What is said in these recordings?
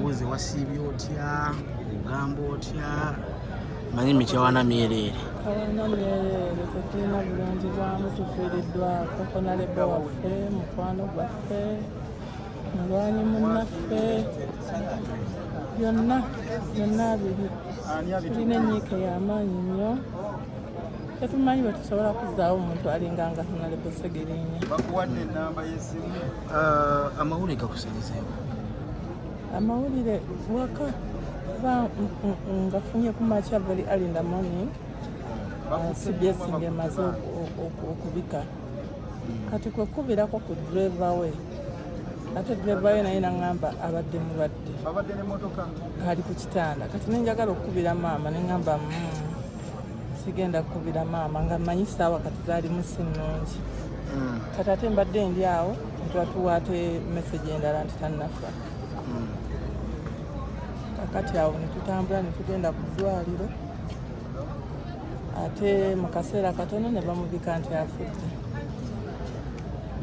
Buze wasiibye otya ogamba otya manyi mikyawana myerere abaana myerere tetulina bulungi bwamu tufiiriddwako Honorable waffe mukwano gwaffe mulwanyi munnaffe byonna abiri tulina enyiike y'amaanyi nnyo tetumanyi bwe tusobola kuzzaawo omuntu alinganga Honorable Segirinya. amawulire gakusenzeewo amawulire waka ngafunye ku makya very early in the morning CBS ngemaze okubika kati kwekubirako ku driver we ate driver we naye naŋŋamba abadde mulwadde ali ku kitanda kati nenjagala okukubira maama neŋŋamba sigenda kukubira maama nga manyi saawa kati zaalimu si nnungi kati ate mbadde ndi awo ntwatuwaate message endala nti tannafa kakati awo netutambula netugenda ku ddwaliro ate mu kaseera katono ne bamubika nti afudde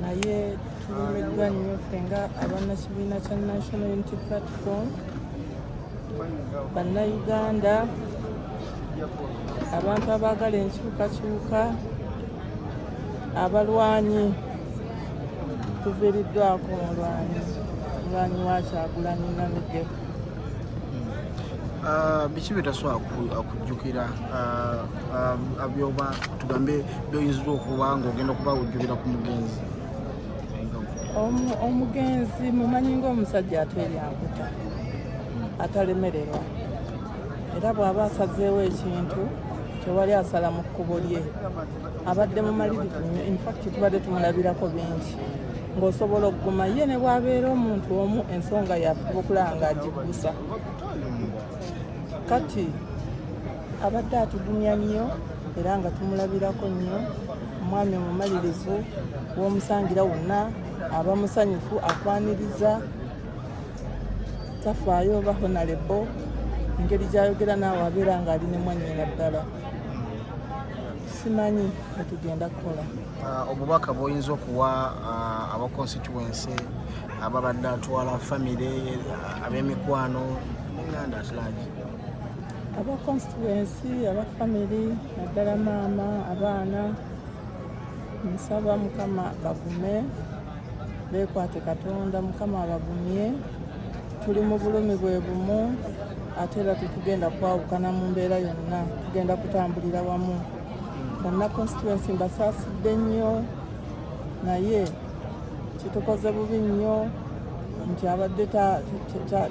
naye tulumiddwa nnyo ffe nga abannakibiina kya National Unity Platform bannayuganda abantu abaagala enkyukakyuka abalwanyi tuviiriddwako mulwanyi wa Kyagulanyi Namujje. biki bitasobola okujjukira byoba tugambe byoyinza okuba ng'ogenda okuba ojjukira ku mugenzi omugenzi mumanyi ng'omusajja ateryankuta atalemererwa era bw'aba asazeewo ekintu tewali asala mu kkubo lye abadde mumalirivu nnyo infact tubadde tumulabirako bingi ng'osobola okuguma ye ne bw'abeera omuntu omu ensonga yafuba okulaba ng'agiggusa kati abadde atugumya nnyo era nga tumulabirako nnyo omwami omumalirivu w'omusangira wonna aba musanyufu akwaniriza tafaayo oba Honorable engeri gy'ayogera naawe abeera ng'ali ne mwannyina ddala simanyi bwetugenda kukola obubaka bw'oyinza okuwa aba constituency ababadde atwala famire ab'emikwano enganda atlagi aba constituency aba family naddala maama abaana nsaba Mukama bagume beekwate Katonda Mukama abagumye tuli mu bulumi bwe bumu ate era tetugenda kwawukana mu mbeera yonna tugenda kutambulira wamu bonna constituency mbasaasidde nnyo naye kitukoze bubi nnyo nti abadde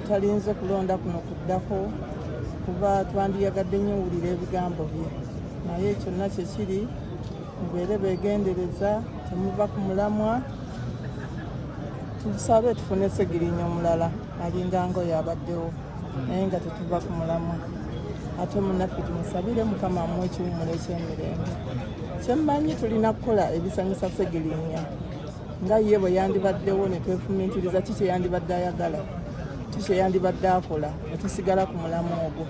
talinze kulonda kuno kuddako kuba twandiyagadde nnyo owulira ebigambo bye naye kyonna kyekiri mubeere beegendereza temuva ku mulamwa tusabe tufune Segirinya omulala alinganga oyo abaddewo naye nga tetuva ku mulamwa ate munnaffe tumusabire Mukama amuwe ekiwummulo eky'emirembe kyemmanyi tulina kukola ebisanyusa Segirinya nga ye bwe yandibaddewo ne twefumiitiriza ki kyeyandibadde ayagala ki kyeyandibadde akola ne tusigala ku mulamu ogwo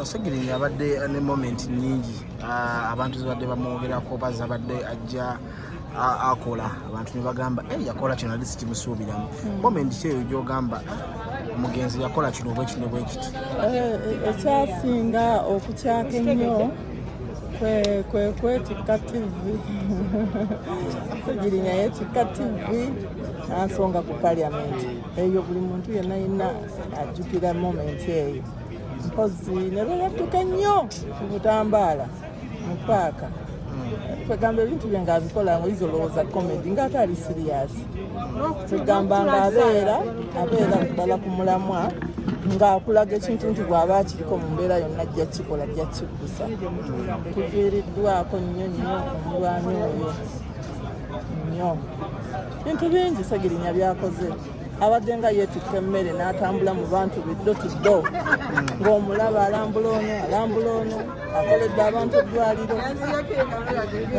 Segirinya abadde ne moment nnyingi abantu zibadde bamwogerako baza abadde ajja akola abantu ne bagamba yakola kino ali sikimusuubiramu moment ki eyo gy'ogamba omugenzi yakola kino bwekino bwekiti ekyasinga okukyaka ennyo kwetikka TV Segirinya yetikka TV ansonga ku paliamenti eyo buli muntu yenna yenna ajjukira momenti eyo mpozi ne bebattuka nnyo ku Butambaala mu paaka kwegamba ebintu bye ng'abikola ngoizo lowooza comedy ng'ate ali siriyasi kwegamba ng'abeera ddala ku mulamwa ng'akulaga ekintu nti bw'aba akiriko mu mbeera yonna ajja kikola ajja kikkusa tuviiriddwako nnyo omulwanyi oyo nnyo bintu bingi Segirinya byakoze abadde nga yeetikka emmere n'atambula mu bantu biddo tuddo ng'omulaba alambula ono akoledde abantu eddwaliro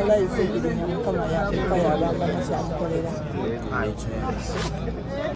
olayise ebirimu mukama yakeka yabamba nakyamukolera.